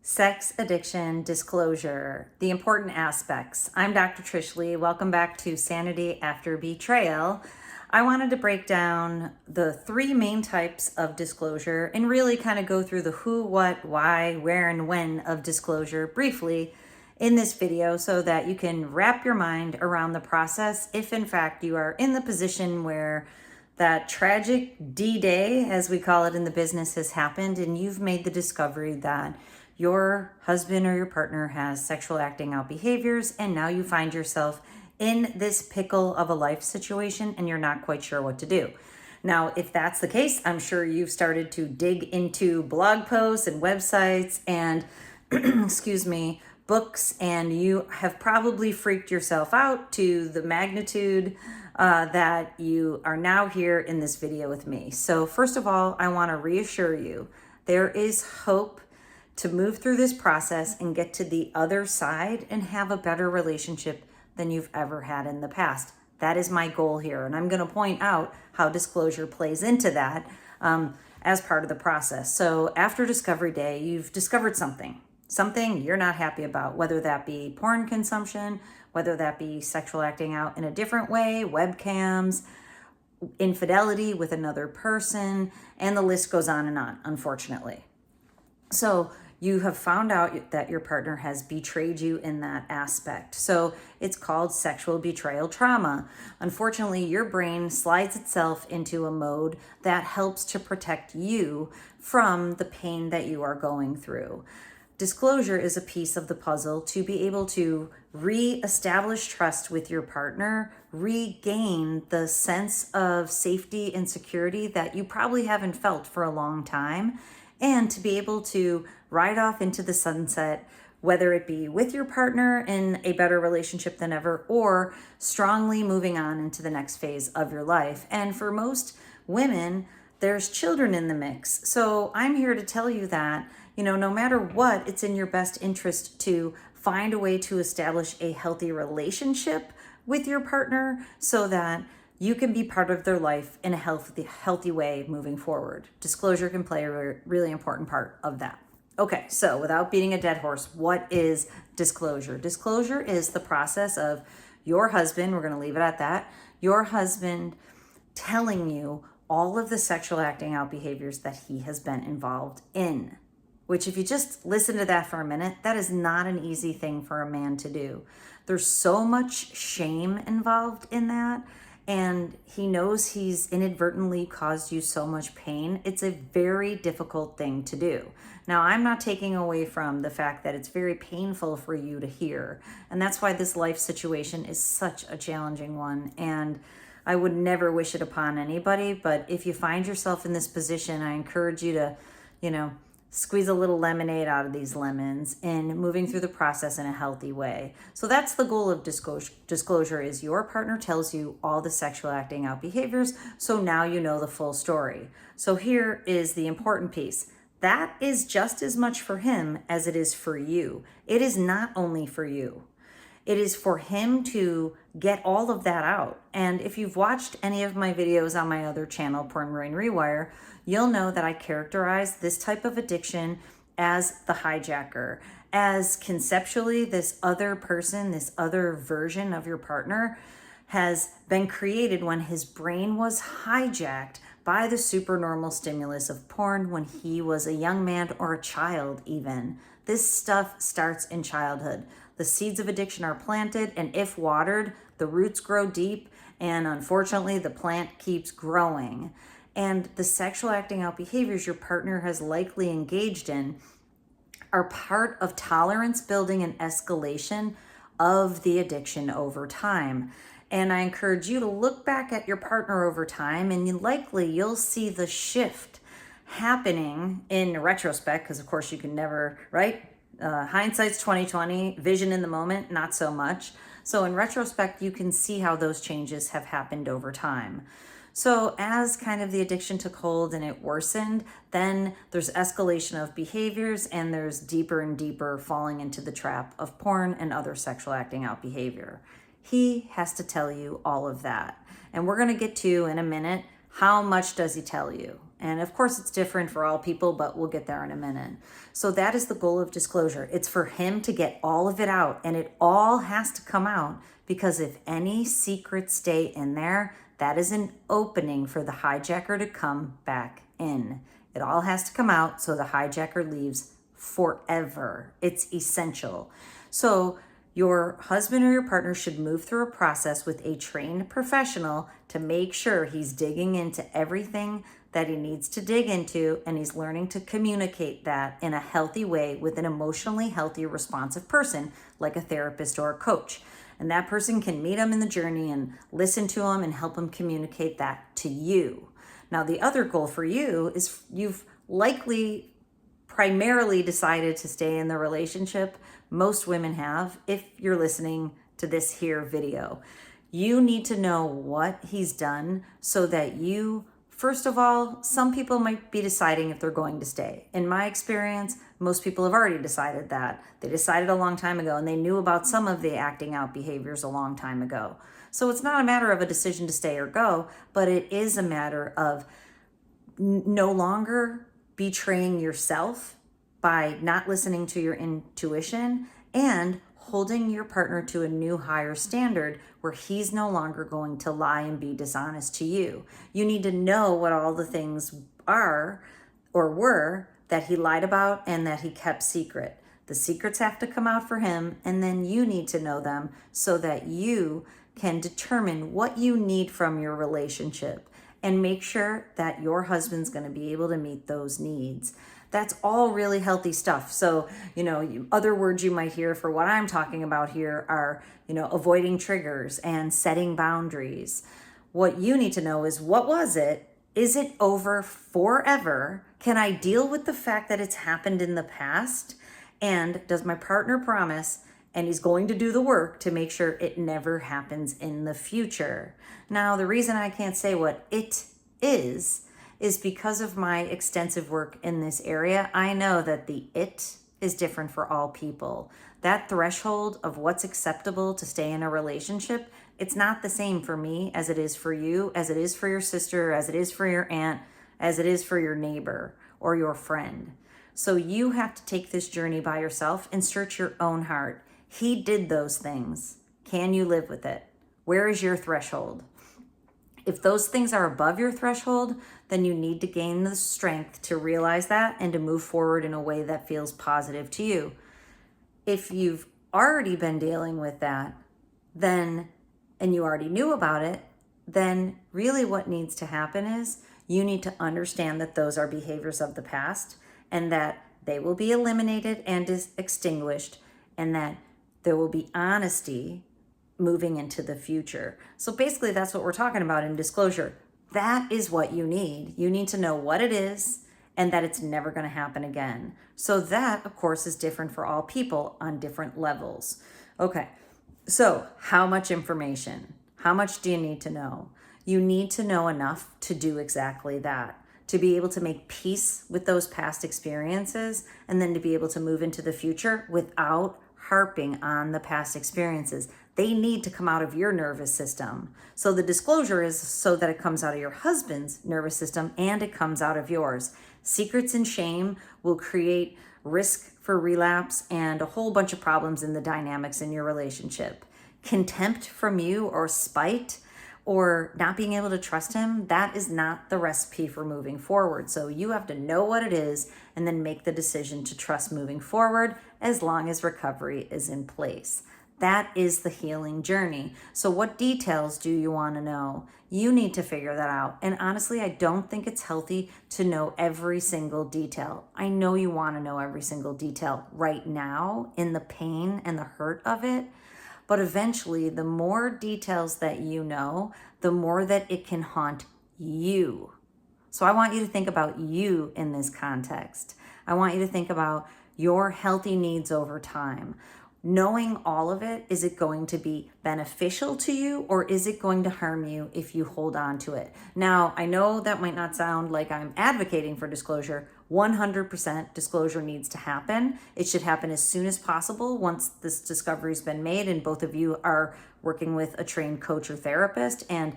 Sex addiction disclosure, the important aspects. I'm Dr. Trish Leigh. Welcome back to Sanity After Betrayal. I wanted to break down the three main types of disclosure and really kind of go through the who, what, why, where, and when of disclosure briefly in this video so that you can wrap your mind around the process if in fact you are in the position where that tragic D-Day, as we call it in the business, has happened and you've made the discovery that your husband or your partner has sexual acting out behaviors, and now you find yourself in this pickle of a life situation and you're not quite sure what to do. Now, if that's the case, I'm sure you've started to dig into blog posts and websites and, books, and you have probably freaked yourself out to the magnitude that you are now here in this video with me. So first of all, I want to reassure you, there is hope to move through this process and get to the other side and have a better relationship than you've ever had in the past. That is my goal here. And I'm going to point out how disclosure plays into that as part of the process. So after Discovery Day, you've discovered something you're not happy about, whether that be porn consumption, whether that be sexual acting out in a different way, webcams, infidelity with another person, and the list goes on, unfortunately. So you have found out that your partner has betrayed you in that aspect. So it's called sexual betrayal trauma. Unfortunately, your brain slides itself into a mode that helps to protect you from the pain that you are going through. Disclosure is a piece of the puzzle to be able to re-establish trust with your partner, regain the sense of safety and security that you probably haven't felt for a long time, and to be able to ride off into the sunset, whether it be with your partner in a better relationship than ever, or strongly moving on into the next phase of your life. And for most women, there's children in the mix. So I'm here to tell you that, no matter what, it's in your best interest to find a way to establish a healthy relationship with your partner so that you can be part of their life in a healthy way moving forward. Disclosure can play a really important part of that. Okay, so without beating a dead horse, what is disclosure? Disclosure is the process of your husband, we're going to leave it at that, your husband telling you all of the sexual acting out behaviors that he has been involved in. Which, if you just listen to that for a minute, that is not an easy thing for a man to do. There's so much shame involved in that, and he knows he's inadvertently caused you so much pain. It's a very difficult thing to do. Now, I'm not taking away from the fact that it's very painful for you to hear, and that's why this life situation is such a challenging one, and I would never wish it upon anybody, but if you find yourself in this position, I encourage you to, squeeze a little lemonade out of these lemons and moving through the process in a healthy way. So that's the goal of disclosure is your partner tells you all the sexual acting out behaviors, so now you know the full story. So here is the important piece. That is just as much for him as it is for you. It is not only for you. It is for him to get all of that out. And if you've watched any of my videos on my other channel, Porn Brain Rewire, you'll know that I characterize this type of addiction as the hijacker, as conceptually this other person, this other version of your partner has been created when his brain was hijacked by the supernormal stimulus of porn when he was a young man or a child even. This stuff starts in childhood. The seeds of addiction are planted, and if watered, the roots grow deep, and unfortunately, the plant keeps growing. And the sexual acting out behaviors your partner has likely engaged in are part of tolerance building and escalation of the addiction over time. And I encourage you to look back at your partner over time, and you'll see the shift happening in retrospect, because of course you can never, right? Hindsight's 2020, vision in the moment, not so much. So in retrospect, you can see how those changes have happened over time. So as kind of the addiction took hold and it worsened, then there's escalation of behaviors and there's deeper and deeper falling into the trap of porn and other sexual acting out behavior. He has to tell you all of that. And we're going to get to, in a minute, how much does he tell you? And of course, it's different for all people, but we'll get there in a minute. So that is the goal of disclosure. It's for him to get all of it out, and it all has to come out, because if any secrets stay in there, that is an opening for the hijacker to come back in. It all has to come out so the hijacker leaves forever. It's essential. So your husband or your partner should move through a process with a trained professional to make sure he's digging into everything that he needs to dig into, and he's learning to communicate that in a healthy way with an emotionally healthy, responsive person like a therapist or a coach. And that person can meet him in the journey and listen to him and help him communicate that to you. Now, the other goal for you is you've likely primarily decided to stay in the relationship. Most women have, if you're listening to this here video. You need to know what he's done so that you, first of all, some people might be deciding if they're going to stay. In my experience, most people have already decided that. They decided a long time ago, and they knew about some of the acting out behaviors a long time ago. So it's not a matter of a decision to stay or go, but it is a matter of no longer betraying yourself by not listening to your intuition and holding your partner to a new higher standard where he's no longer going to lie and be dishonest to you. You need to know what all the things are or were that he lied about and that he kept secret. The secrets have to come out for him, and then you need to know them so that you can determine what you need from your relationship and make sure that your husband's going to be able to meet those needs. That's all really healthy stuff. So, other words you might hear for what I'm talking about here are, avoiding triggers and setting boundaries. What you need to know is, what was it? Is it over forever? Can I deal with the fact that it's happened in the past? And does my partner promise, and he's going to do the work to make sure it never happens in the future? Now, the reason I can't say what it is because of my extensive work in this area. I know that the it is different for all people. That threshold of what's acceptable to stay in a relationship, it's not the same for me as it is for you, as it is for your sister, as it is for your aunt, as it is for your neighbor or your friend. So you have to take this journey by yourself and search your own heart. He did those things. Can you live with it? Where is your threshold? If those things are above your threshold, then you need to gain the strength to realize that and to move forward in a way that feels positive to you. If you've already been dealing with that, then, and you already knew about it, then really what needs to happen is you need to understand that those are behaviors of the past and that they will be eliminated and extinguished, and that there will be honesty moving into the future. So basically that's what we're talking about in disclosure. That is what you need. You need to know what it is and that it's never going to happen again. So that, of course, is different for all people on different levels. Okay, so how much information? How much do you need to know? You need to know enough to do exactly that, to be able to make peace with those past experiences and then to be able to move into the future without harping on the past experiences. They need to come out of your nervous system. So the disclosure is so that it comes out of your husband's nervous system and it comes out of yours. Secrets and shame will create risk for relapse and a whole bunch of problems in the dynamics in your relationship. Contempt from you or spite or not being able to trust him, that is not the recipe for moving forward. So you have to know what it is and then make the decision to trust moving forward as long as recovery is in place. That is the healing journey. So what details do you want to know? You need to figure that out. And honestly, I don't think it's healthy to know every single detail. I know you want to know every single detail right now in the pain and the hurt of it. But eventually, the more details that you know, the more that it can haunt you. So I want you to think about you in this context. I want you to think about your healthy needs over time. Knowing all of it, is it going to be beneficial to you or is it going to harm you if you hold on to it? Now, I know that might not sound like I'm advocating for disclosure. 100% disclosure needs to happen. It should happen as soon as possible once this discovery's been made and both of you are working with a trained coach or therapist. And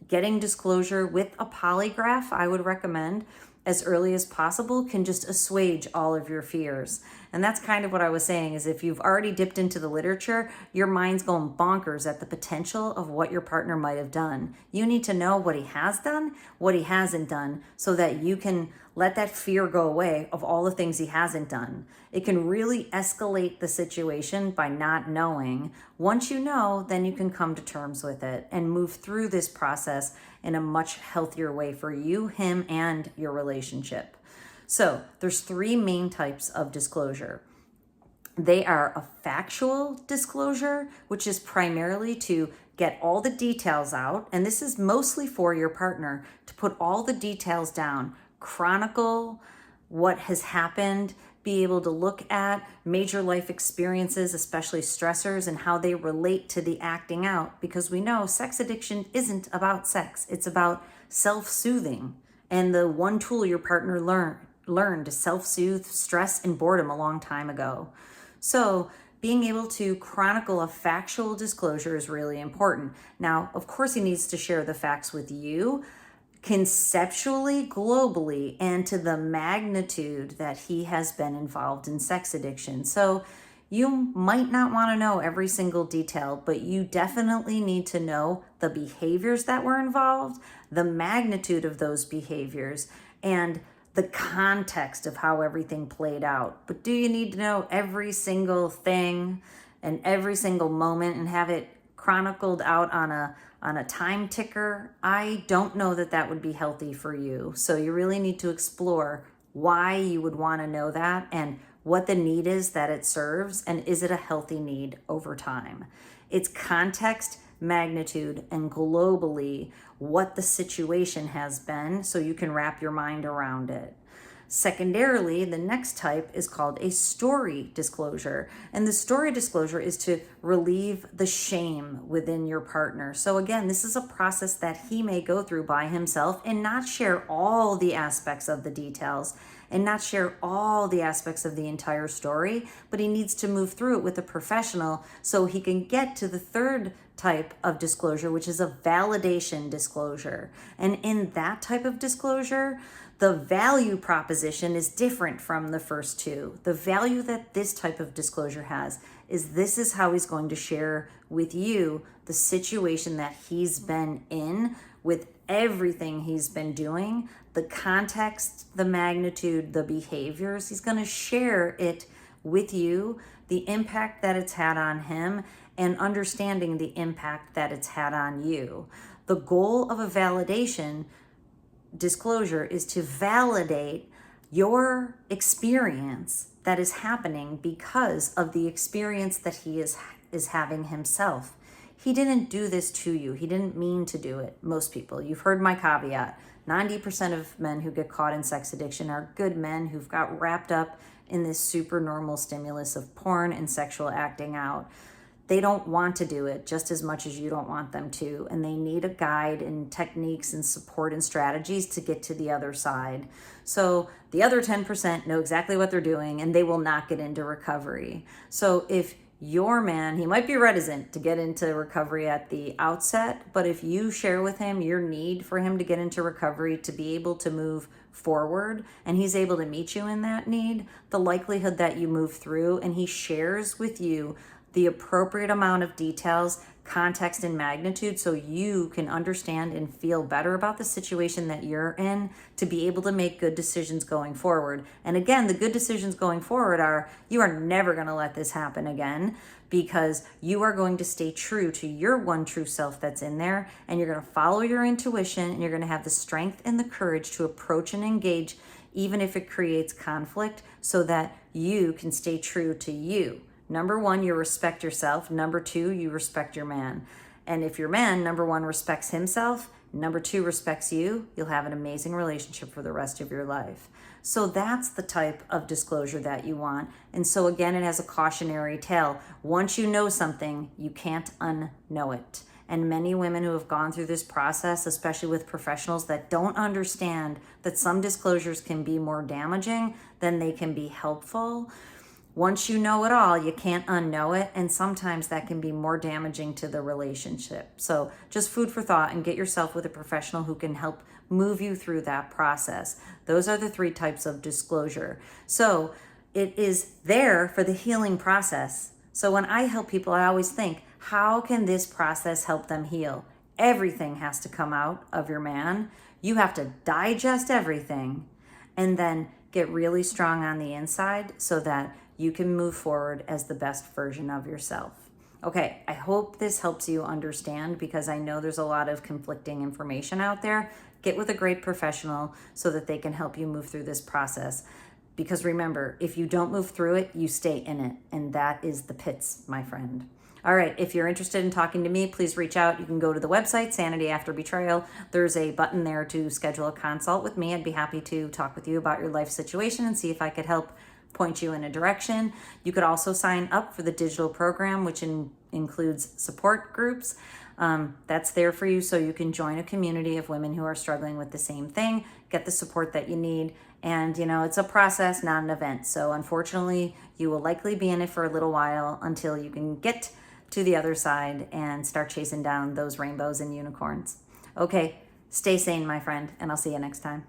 getting disclosure with a polygraph, I would recommend as early as possible, can just assuage all of your fears. And that's kind of what I was saying, is if you've already dipped into the literature, your mind's going bonkers at the potential of what your partner might have done. You need to know what he has done, what he hasn't done, so that you can let that fear go away of all the things he hasn't done. It can really escalate the situation by not knowing. Once you know, then you can come to terms with it and move through this process in a much healthier way for you, him, and your relationship. So there's three main types of disclosure. They are a factual disclosure, which is primarily to get all the details out. And this is mostly for your partner to put all the details down, chronicle what has happened, be able to look at major life experiences, especially stressors, and how they relate to the acting out. Because we know sex addiction isn't about sex. It's about self-soothing. And the one tool your partner learned to self-soothe stress and boredom a long time ago. So being able to chronicle a factual disclosure is really important. Now, of course, he needs to share the facts with you, conceptually, globally, and to the magnitude that he has been involved in sex addiction. So you might not want to know every single detail, but you definitely need to know the behaviors that were involved, the magnitude of those behaviors, and the context of how everything played out. But do you need to know every single thing and every single moment and have it chronicled out on a time ticker? I don't know that that would be healthy for you. So you really need to explore why you would want to know that and what the need is that it serves, and is it a healthy need over time? It's context, magnitude, and globally what the situation has been, so you can wrap your mind around it. Secondarily, the next type is called a story disclosure. And the story disclosure is to relieve the shame within your partner. So again, this is a process that he may go through by himself and not share all the aspects of the details and not share all the aspects of the entire story, but he needs to move through it with a professional so he can get to the third type of disclosure, which is a validation disclosure. And in that type of disclosure, the value proposition is different from the first two. The value that this type of disclosure has is this is how he's going to share with you the situation that he's been in with everything he's been doing, the context, the magnitude, the behaviors. He's going to share it with you, the impact that it's had on him, and understanding the impact that it's had on you. The goal of a validation disclosure is to validate your experience that is happening because of the experience that he is having himself. He didn't do this to you. He didn't mean to do it. Most people, you've heard my caveat. 90% of men who get caught in sex addiction are good men who've got wrapped up in this super normal stimulus of porn and sexual acting out. They don't want to do it just as much as you don't want them to, and they need a guide and techniques and support and strategies to get to the other side. So the other 10% know exactly what they're doing, and they will not get into recovery. So if your man, he might be reticent to get into recovery at the outset, but if you share with him your need for him to get into recovery to be able to move forward, and he's able to meet you in that need, the likelihood that you move through and he shares with you the appropriate amount of details, context, and magnitude so you can understand and feel better about the situation that you're in to be able to make good decisions going forward. And again, the good decisions going forward are you are never going to let this happen again, because you are going to stay true to your one true self that's in there, and you're going to follow your intuition, and you're going to have the strength and the courage to approach and engage even if it creates conflict, so that you can stay true to you. Number one, you respect yourself. Number two, you respect your man. And if your man, number one, respects himself, number two, respects you, you'll have an amazing relationship for the rest of your life. So that's the type of disclosure that you want. And so again, it has a cautionary tale. Once you know something, you can't unknow it. And many women who have gone through this process, especially with professionals that don't understand that some disclosures can be more damaging than they can be helpful, Once you know it all, you can't unknow it. And sometimes that can be more damaging to the relationship. So just food for thought, and get yourself with a professional who can help move you through that process. Those are the 3 types of disclosure. So it is there for the healing process. So when I help people, I always think, how can this process help them heal? Everything has to come out of your man. You have to digest everything and then get really strong on the inside so that you can move forward as the best version of yourself. Okay, I hope this helps you understand, because I know there's a lot of conflicting information out there. Get with a great professional so that they can help you move through this process. Because remember, if you don't move through it, you stay in it. And that is the pits, my friend. All right, if you're interested in talking to me, please reach out. You can go to the website, Sanity After Betrayal. There's a button there to schedule a consult with me. I'd be happy to talk with you about your life situation and see if I could help point you in a direction. You could also sign up for the digital program, which includes support groups. That's there for you so you can join a community of women who are struggling with the same thing, get the support that you need. And, it's a process, not an event. So unfortunately, you will likely be in it for a little while until you can get to the other side and start chasing down those rainbows and unicorns. Okay, stay sane, my friend, and I'll see you next time.